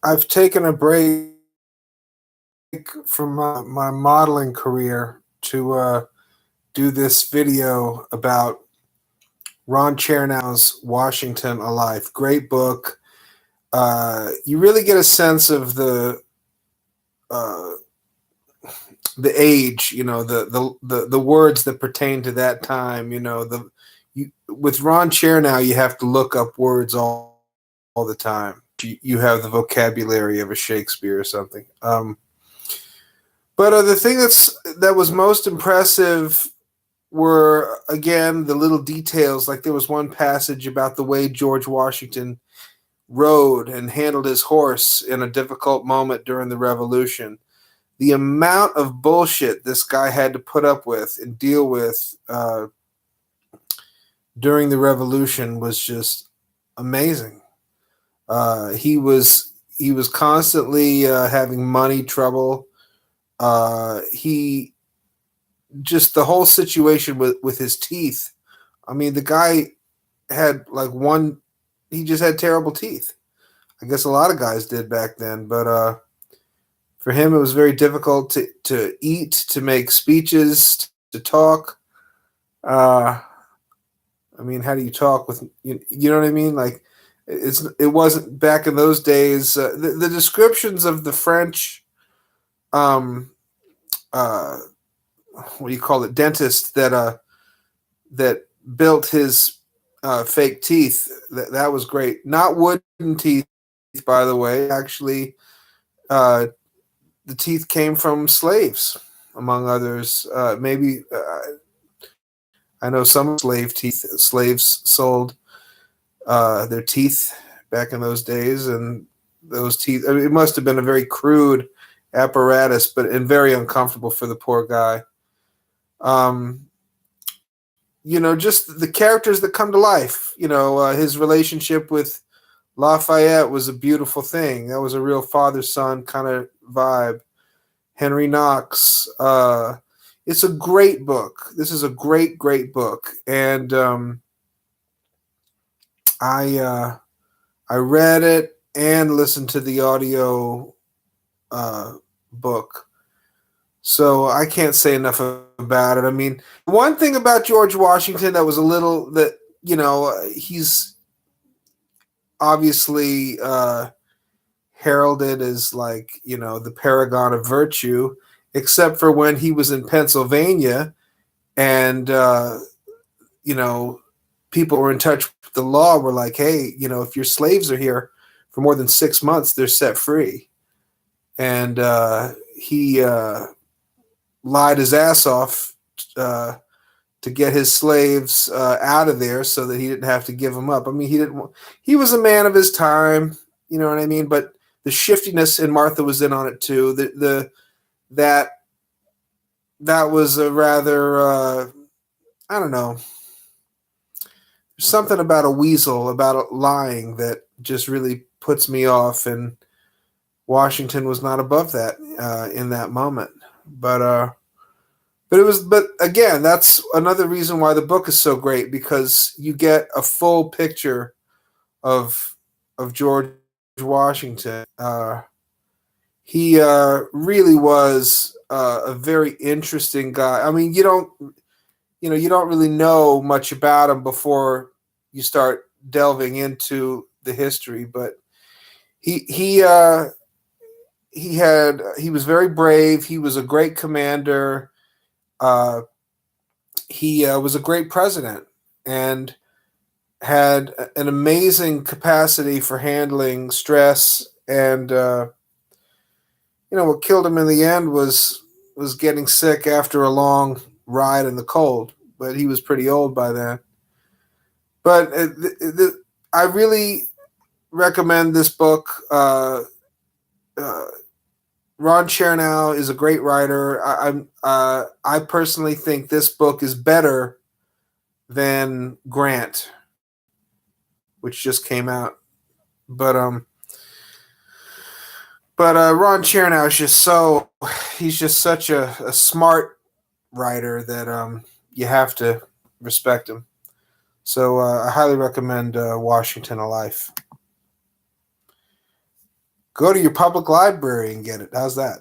I've taken a break from my modeling career to do this video about Ron Chernow's Washington A Life. Great book. You really get a sense of uh, the age, the words that pertain to that time. With Ron Chernow, you have to look up words all the time. You have the vocabulary of a Shakespeare or something. But the thing that was most impressive were, again, the little details. Like there was one passage about the way George Washington rode and handled his horse in a difficult moment during the Revolution. The amount of bullshit this guy had to put up with and deal with during the Revolution was just amazing. He was constantly having money trouble. He just the whole situation with his teeth. I mean, the guy had like one. He just had terrible teeth. I guess a lot of guys did back then, but for him it was very difficult to eat, to make speeches, to talk. I mean, how do you talk with you know what I mean? Like it wasn't back in those days. The descriptions of the French, um, uh, what do you call it, dentist that built his fake teeth. That was great. Not wooden teeth, by the way. Actually, the teeth came from slaves, among others. Maybe I know some slave teeth. Slaves sold their teeth back in those days, and those teeth. I mean, it must have been a very crude apparatus, and very uncomfortable for the poor guy. Just the characters that come to life. His relationship with Lafayette was a beautiful thing. That was a real father-son kind of vibe. Henry Knox. It's a great book. This is a great, great book, and I read it and listened to the audio book. So I can't say enough about it. I mean, one thing about George Washington that was a little that, he's obviously heralded as like, the paragon of virtue, except for when he was in Pennsylvania and, people were in touch with the law, were like, hey, if your slaves are here for more than 6 months, they're set free. And he lied his ass off to get his slaves out of there so that he didn't have to give them up. I mean, he was a man of his time, you know what I mean? But the shiftiness, and Martha was in on it too. That was a rather I don't know. There's something about a weasel, about lying, that just really puts me off, and Washington was not above that in that moment. But again, that's another reason why the book is so great, because you get a full picture of George Washington. He really was a very interesting guy. I mean, you don't really know much about him before you start delving into the history, but he was very brave. He was a great commander. He was a great president and had an amazing capacity for handling stress. And what killed him in the end was getting sick after a long ride in the cold. But he was pretty old by then. But I really recommend this book. Ron Chernow is a great writer. I personally think this book is better than Grant, which just came out. But Ron Chernow is he's just such a smart writer that you have to respect him. So I highly recommend Washington A Life. Go to your public library and get it. How's that?